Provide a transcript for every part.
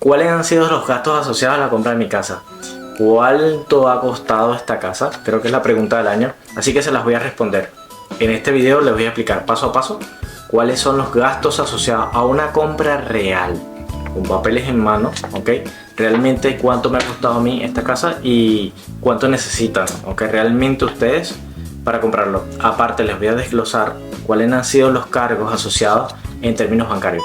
¿Cuáles han sido los gastos asociados a la compra de mi casa? ¿Cuánto ha costado esta casa? Creo que es la pregunta del año, así que se las voy a responder. En este video les voy a explicar paso a paso cuáles son los gastos asociados a una compra real, con papeles en mano, ¿ok? Realmente cuánto me ha costado a mí esta casa y cuánto necesitan, ¿ok? Realmente ustedes para comprarlo. Aparte les voy a desglosar cuáles han sido los cargos asociados en términos bancarios.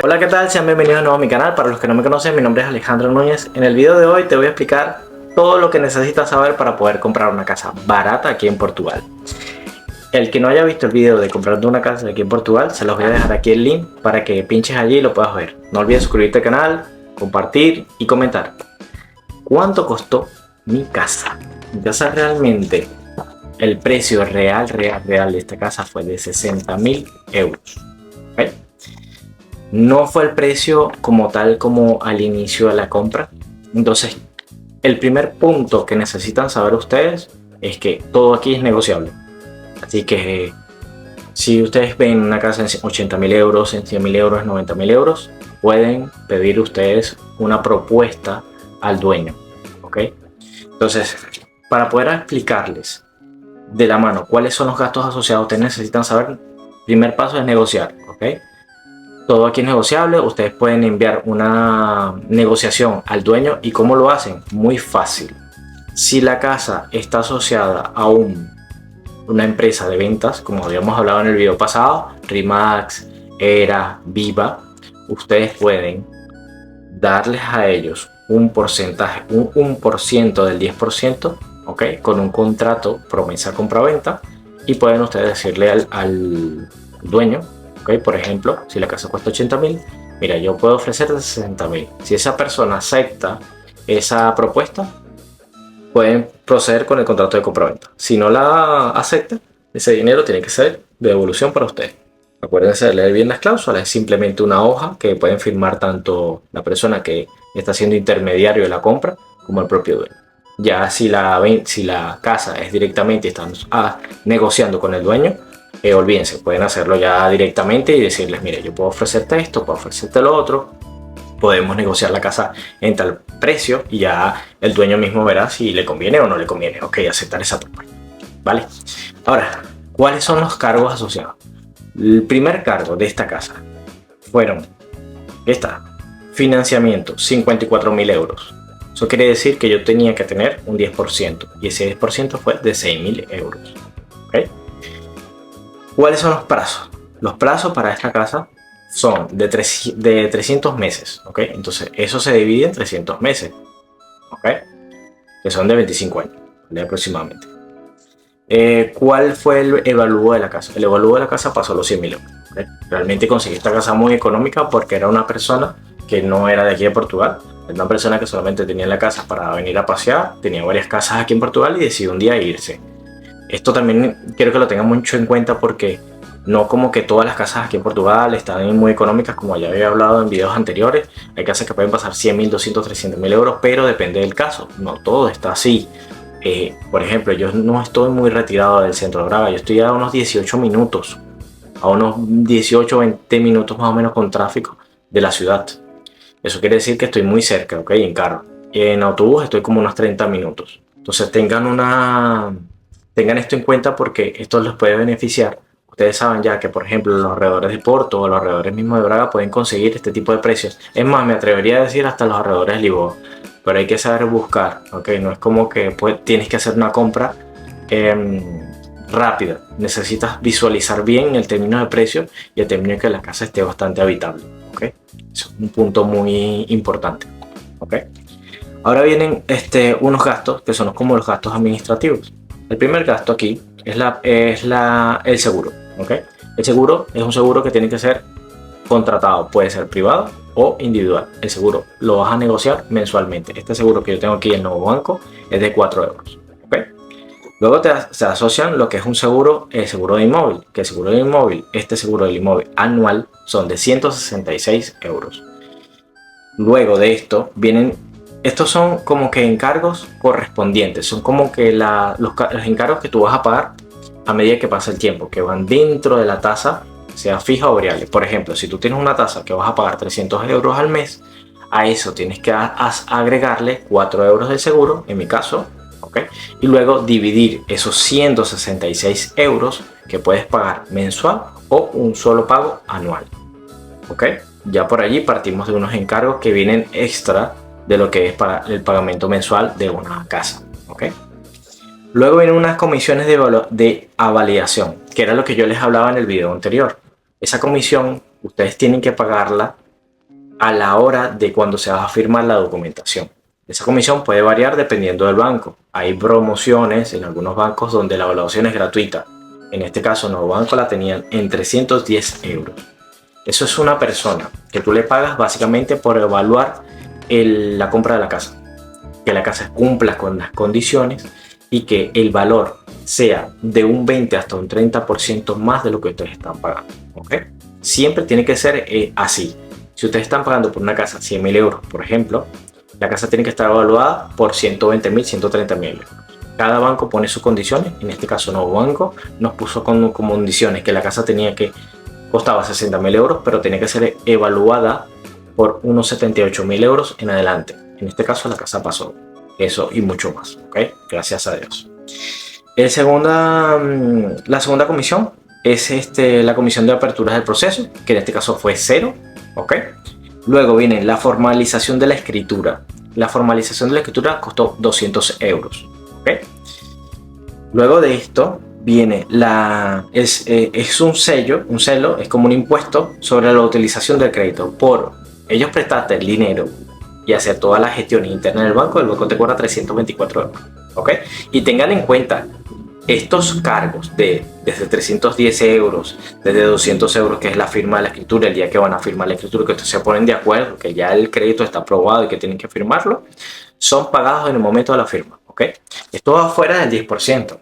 Hola, ¿qué tal? Sean bienvenidos de nuevo a mi canal. Para los que no me conocen, mi nombre es Alejandro Núñez. En el video de hoy te voy a explicar todo lo que necesitas saber para poder comprar una casa barata aquí en Portugal. El que no haya visto el video de comprando una casa aquí en Portugal, se los voy a dejar aquí el link para que pinches allí y lo puedas ver. No olvides suscribirte al canal, compartir y comentar. ¿Cuánto costó mi casa? Mi casa realmente, el precio real de esta casa fue de 60.000 euros. ¿Okay? No fue el precio como tal como al inicio de la compra. Entonces, el primer punto que necesitan saber ustedes es que todo aquí es negociable. Así que si ustedes ven una casa en 80.000 euros, en 100.000 euros, en 90.000 euros, pueden pedir ustedes una propuesta al dueño. ¿Ok? Entonces, para poder explicarles de la mano cuáles son los gastos asociados, ustedes necesitan saber, el primer paso es negociar. ¿Ok? Todo aquí es negociable, ustedes pueden enviar una negociación al dueño. ¿Y cómo lo hacen? Muy fácil. Si la casa está asociada a una empresa de ventas, como habíamos hablado en el video pasado, Rimax, Era, Viva, ustedes pueden darles a ellos un porcentaje, un 1% del 10%, ¿ok? Con un contrato promesa compra-venta, y pueden ustedes decirle al dueño, ¿ok? Por ejemplo, si la casa cuesta 80.000, mira, yo puedo ofrecer 60.000. Si esa persona acepta esa propuesta, pueden proceder con el contrato de compraventa. Si no la acepta, ese dinero tiene que ser de devolución para usted. Acuérdense de leer bien las cláusulas. Es simplemente una hoja que pueden firmar tanto la persona que está siendo intermediario de la compra como el propio dueño. Ya si la casa es directamente y están negociando con el dueño, olvídense, pueden hacerlo ya directamente y decirles, mire, yo puedo ofrecerte esto, puedo ofrecerte lo otro, podemos negociar la casa en tal precio y ya el dueño mismo verá si le conviene o no le conviene. Ok, aceptar esa propuesta, ¿vale? Ahora, ¿cuáles son los cargos asociados? El primer cargo de esta casa fueron financiamiento, 54.000 euros. Eso quiere decir que yo tenía que tener un 10% y ese 10% fue de 6.000 euros. ¿Okay? ¿Cuáles son los plazos? Los plazos para esta casa son de 300 meses, ¿ok? Entonces eso se divide en 300 meses, ¿ok? Que son de 25 años, ¿vale? Aproximadamente. ¿Cuál fue el evalúo de la casa? El evalúo de la casa pasó los 100.000 euros. ¿Okay? Realmente conseguí esta casa muy económica porque era una persona que no era de aquí de Portugal. Era una persona que solamente tenía la casa para venir a pasear, tenía varias casas aquí en Portugal y decidió un día irse. Esto también quiero que lo tengan mucho en cuenta porque no como que todas las casas aquí en Portugal están muy económicas, como ya había hablado en videos anteriores. Hay casas que pueden pasar 100.000, 200, 300.000 euros, pero depende del caso. No todo está así. Por ejemplo, yo no estoy muy retirado del centro de Braga. Yo estoy a unos 18 minutos, a unos 18, 20 minutos más o menos con tráfico de la ciudad. Eso quiere decir que estoy muy cerca, ¿ok? En carro. En autobús estoy como unos 30 minutos. Entonces tengan esto en cuenta porque esto les puede beneficiar. Ustedes saben ya que, por ejemplo, los alrededores de Porto o los alrededores mismos de Braga pueden conseguir este tipo de precios. Es más, me atrevería a decir hasta los alrededores de Lisboa. Pero hay que saber buscar, ¿ok? No es como que tienes que hacer una compra rápida. Necesitas visualizar bien el término de precio y el término de que la casa esté bastante habitable, ¿ok? Eso es un punto muy importante, ¿ok? Ahora vienen unos gastos que son como los gastos administrativos. El primer gasto aquí es el seguro, ¿ok? El seguro es un seguro que tiene que ser contratado, puede ser privado o individual. El seguro lo vas a negociar mensualmente. Este seguro que yo tengo aquí en el nuevo banco es de 4 euros, ¿ok? Luego se asocian lo que es un seguro, el seguro de inmóvil, que el seguro de inmóvil, este seguro del inmóvil anual son de 166 euros. Luego de esto vienen estos son como que encargos correspondientes, son como que los encargos que tú vas a pagar a medida que pasa el tiempo, que van dentro de la tasa, sea fija o variable. Por ejemplo, si tú tienes una tasa que vas a pagar 300 euros al mes, a eso tienes que agregarle 4 euros de seguro, en mi caso, ¿ok? Y luego dividir esos 166 euros que puedes pagar mensual o un solo pago anual, ¿ok? Ya por allí partimos de unos encargos que vienen extra de lo que es para el pagamento mensual de una casa, ¿ok? Luego vienen unas comisiones de avaliación, que era lo que yo les hablaba en el video anterior. Esa comisión ustedes tienen que pagarla a la hora de cuando se va a firmar la documentación. Esa comisión puede variar dependiendo del banco. Hay promociones en algunos bancos donde la evaluación es gratuita. En este caso, Nuevo Banco la tenían en 310 euros. Eso es una persona que tú le pagas básicamente por evaluar la compra de la casa. Que la casa cumpla con las condiciones y que el valor sea de un 20 hasta un 30% más de lo que ustedes están pagando, ¿ok? Siempre tiene que ser así. Si ustedes están pagando por una casa 100.000 euros, por ejemplo, la casa tiene que estar evaluada por 120.000, 130.000 euros. Cada banco pone sus condiciones. En este caso, Nuevo Banco nos puso como condiciones que la casa costaba 60.000 euros, pero tenía que ser evaluada por unos 78.000 euros en adelante. En este caso, la casa pasó eso y mucho más, ¿ok? Gracias a Dios. La segunda comisión es la comisión de apertura del proceso, que en este caso fue 0, ¿ok? Luego viene la formalización de la escritura. La formalización de la escritura costó 200 euros, ¿ok? Luego de esto viene es un celo, es como un impuesto sobre la utilización del crédito. Por ellos prestarte el dinero y hacer todas las gestiones internas del banco, el banco te cobra 324 euros, ¿ok? Y tengan en cuenta, estos cargos desde 310 euros, desde 200 euros, que es la firma de la escritura, el día que van a firmar la escritura, que ustedes se ponen de acuerdo, que ya el crédito está aprobado y que tienen que firmarlo, son pagados en el momento de la firma, ¿ok? Esto va fuera del 10%,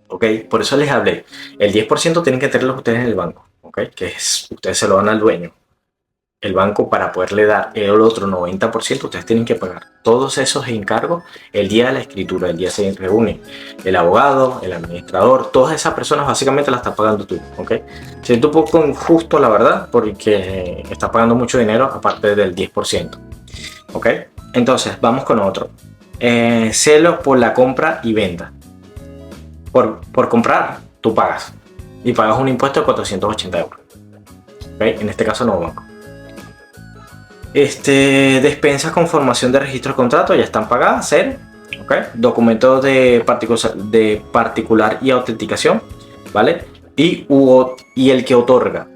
¿ok? Por eso les hablé, el 10% tienen que tenerlo ustedes en el banco, ¿ok? Ustedes se lo dan al dueño. El banco, para poderle dar el otro 90%, ustedes tienen que pagar todos esos encargos el día de la escritura. El día se reúne el abogado, el administrador, todas esas personas básicamente las estás pagando tú, ¿ok? Siento un poco injusto, la verdad, porque estás pagando mucho dinero aparte del 10%, ¿ok? Entonces, vamos con otro. Celo por la compra y venta. Por comprar, tú pagas. Y pagas un impuesto de 480 euros. ¿Ok? En este caso, Nuevo Banco. Despensas con formación de registro de contrato ya están pagadas, 0, ¿ok? Documentos de particular y autenticación, ¿vale? Y el que otorga.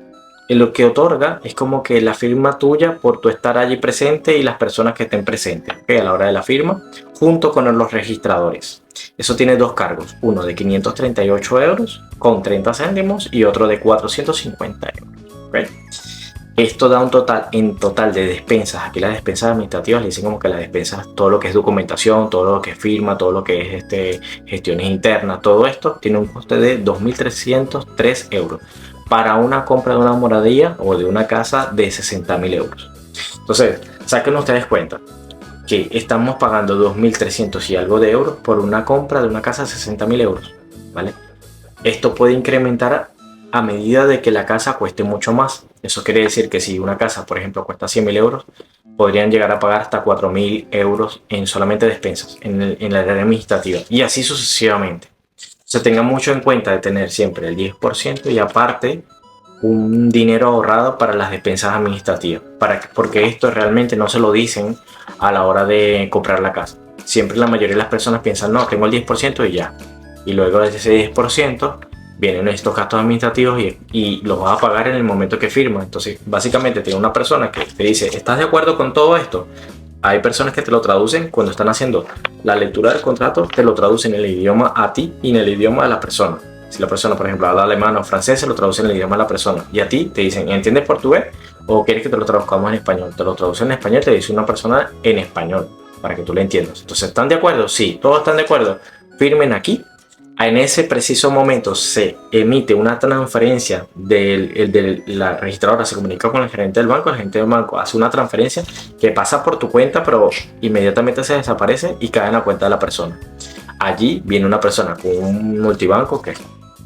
Lo que otorga es como que la firma tuya por tu estar allí presente y las personas que estén presentes, ¿ok? A la hora de la firma, junto con los registradores. Eso tiene dos cargos, uno de 538 euros con 30 céntimos y otro de 450 euros, ¿ok? Esto da en total de despensas. Aquí las despensas administrativas le dicen como que las despensas, todo lo que es documentación, todo lo que es firma, todo lo que es gestiones internas, todo esto tiene un coste de 2.303 euros para una compra de una moradilla o de una casa de 60.000 euros. Entonces, saquen ustedes cuenta que estamos pagando 2.300 y algo de euros por una compra de una casa de 60.000 euros, ¿vale? Esto puede incrementar a medida de que la casa cueste mucho más. Eso quiere decir que si una casa, por ejemplo, cuesta 100.000 euros, podrían llegar a pagar hasta 4.000 euros en solamente despensas, en la área administrativa, y así sucesivamente. Se tenga mucho en cuenta de tener siempre el 10% y aparte un dinero ahorrado para las despensas administrativas, porque esto realmente no se lo dicen a la hora de comprar la casa. Siempre la mayoría de las personas piensan, no, tengo el 10% y ya. Y luego de ese 10% vienen estos gastos administrativos y los vas a pagar en el momento que firmas. Entonces, básicamente, tiene una persona que te dice, ¿estás de acuerdo con todo esto? Hay personas que te lo traducen cuando están haciendo la lectura del contrato, te lo traducen en el idioma a ti y en el idioma de la persona. Si la persona, por ejemplo, habla alemán o francés, se lo traducen en el idioma de la persona. Y a ti te dicen, ¿entiendes portugués o quieres que te lo traduzcamos en español? Te lo traducen en español, te dice una persona en español para que tú lo entiendas. Entonces, ¿están de acuerdo? Sí, todos están de acuerdo. Firmen aquí En ese preciso momento se emite una transferencia de la registradora, se comunica con el gerente del banco, el gerente del banco hace una transferencia que pasa por tu cuenta, pero inmediatamente se desaparece y cae en la cuenta de la persona. Allí viene una persona con un multibanco que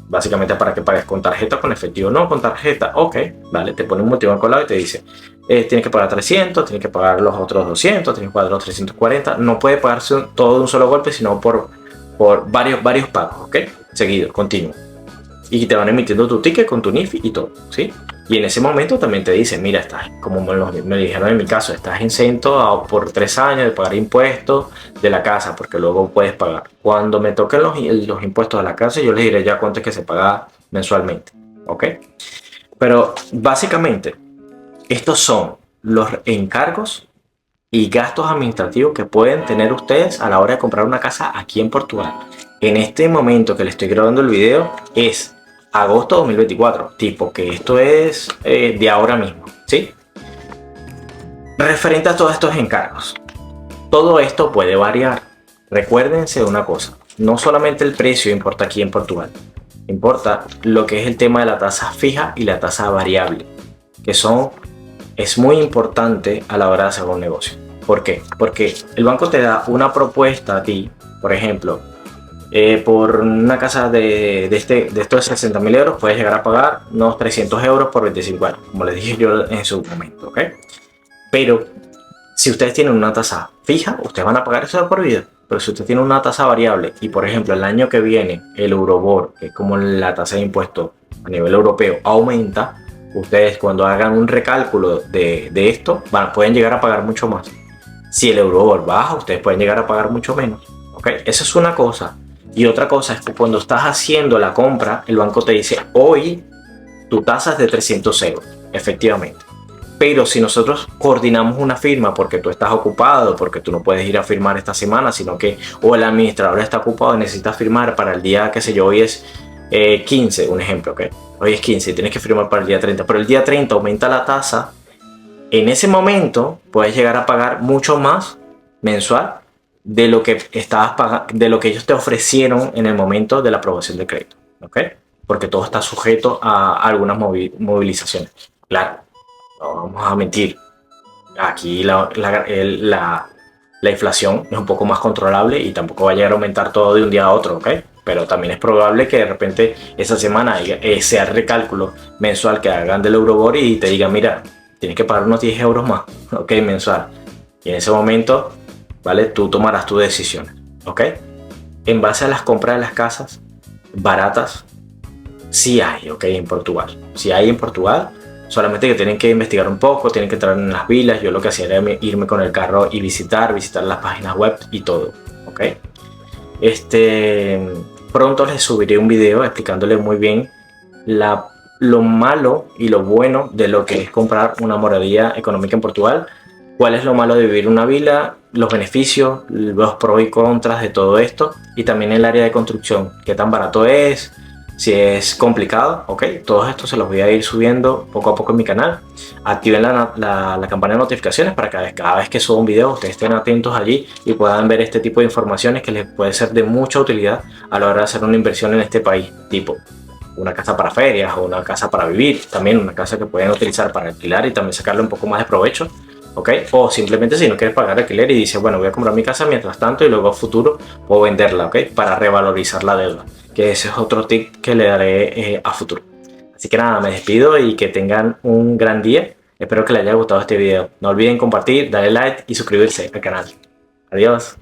básicamente para que pagues con tarjeta, con efectivo, no con tarjeta, ok, vale, te pone un multibanco al lado y te dice, tienes que pagar 300, tienes que pagar los otros 200, tienes que pagar los 340, no puede pagarse todo de un solo golpe, sino por varios pagos, ok, seguido, continuo. Y te van emitiendo tu ticket con tu NIF y todo, ¿sí? Y en ese momento también te dicen, mira, estás, como me dijeron en mi caso, estás exento por 3 años de pagar impuestos de la casa, porque luego puedes pagar. Cuando me toquen los impuestos de la casa, yo les diré ya cuánto es que se paga mensualmente, ¿ok? Pero básicamente, estos son los encargos y gastos administrativos que pueden tener ustedes a la hora de comprar una casa aquí en Portugal. En este momento que le estoy grabando el video es agosto 2024, tipo que esto es de ahora mismo, ¿sí? Referente a todos estos encargos, todo esto puede variar. Recuérdense de una cosa, no solamente el precio importa aquí en Portugal, importa lo que es el tema de la tasa fija y la tasa variable, que es muy importante a la hora de hacer un negocio. ¿Por qué? Porque el banco te da una propuesta a ti, por ejemplo, por una casa de estos 60.000 euros puedes llegar a pagar unos 300 euros por 25 años, como les dije yo en su momento, ¿ok? Pero si ustedes tienen una tasa fija, ustedes van a pagar eso de por vida. Pero si usted tiene una tasa variable y, por ejemplo, el año que viene el Euribor, que es como la tasa de impuesto a nivel europeo, aumenta, ustedes cuando hagan un recálculo de esto pueden llegar a pagar mucho más. Si el Euribor baja, ustedes pueden llegar a pagar mucho menos, ¿ok? Esa es una cosa. Y otra cosa es que cuando estás haciendo la compra, el banco te dice, hoy tu tasa es de 300 euros, efectivamente. Pero si nosotros coordinamos una firma porque tú estás ocupado, porque tú no puedes ir a firmar esta semana, sino que o el administrador está ocupado y necesita firmar para el día, qué sé yo, hoy es 15, un ejemplo, ¿ok? Hoy es 15 y tienes que firmar para el día 30, pero el día 30 aumenta la tasa, en ese momento puedes llegar a pagar mucho más mensual de lo que estabas pagando, de lo que ellos te ofrecieron en el momento de la aprobación del crédito, ¿ok? Porque todo está sujeto a algunas movilizaciones. Claro, no vamos a mentir. Aquí la inflación es un poco más controlable y tampoco va a llegar a aumentar todo de un día a otro, ¿ok? Pero también es probable que de repente esa semana sea el recálculo mensual que hagan del Euribor y te digan, mira, tienes que pagar unos 10 euros más, ¿ok? Mensual. Y en ese momento, ¿vale? Tú tomarás tus decisiones, ¿ok? En base a las compras de las casas baratas, sí hay, ¿ok? En Portugal. Sí hay en Portugal, solamente que tienen que investigar un poco, tienen que entrar en las vilas. Yo lo que hacía era irme con el carro y visitar las páginas web y todo, ¿ok? Pronto les subiré un video explicándole muy bien lo malo y lo bueno de lo que es comprar una morada económica en Portugal, cuál es lo malo de vivir en una vila, los beneficios, los pros y contras de todo esto, y también el área de construcción, qué tan barato es, si es complicado, ok. Todo esto se los voy a ir subiendo poco a poco en mi canal. Activen la campana de notificaciones para que cada vez que suba un video ustedes estén atentos allí y puedan ver este tipo de informaciones que les puede ser de mucha utilidad a la hora de hacer una inversión en este país, tipo una casa para ferias o una casa para vivir, también una casa que pueden utilizar para alquilar y también sacarle un poco más de provecho, ¿ok? O simplemente si no quieres pagar alquiler y dices, bueno, voy a comprar mi casa mientras tanto y luego a futuro puedo venderla, ¿ok? Para revalorizar la deuda, que ese es otro tip que le daré a futuro. Así que nada, me despido y que tengan un gran día. Espero que les haya gustado este video. No olviden compartir, darle like y suscribirse al canal. Adiós.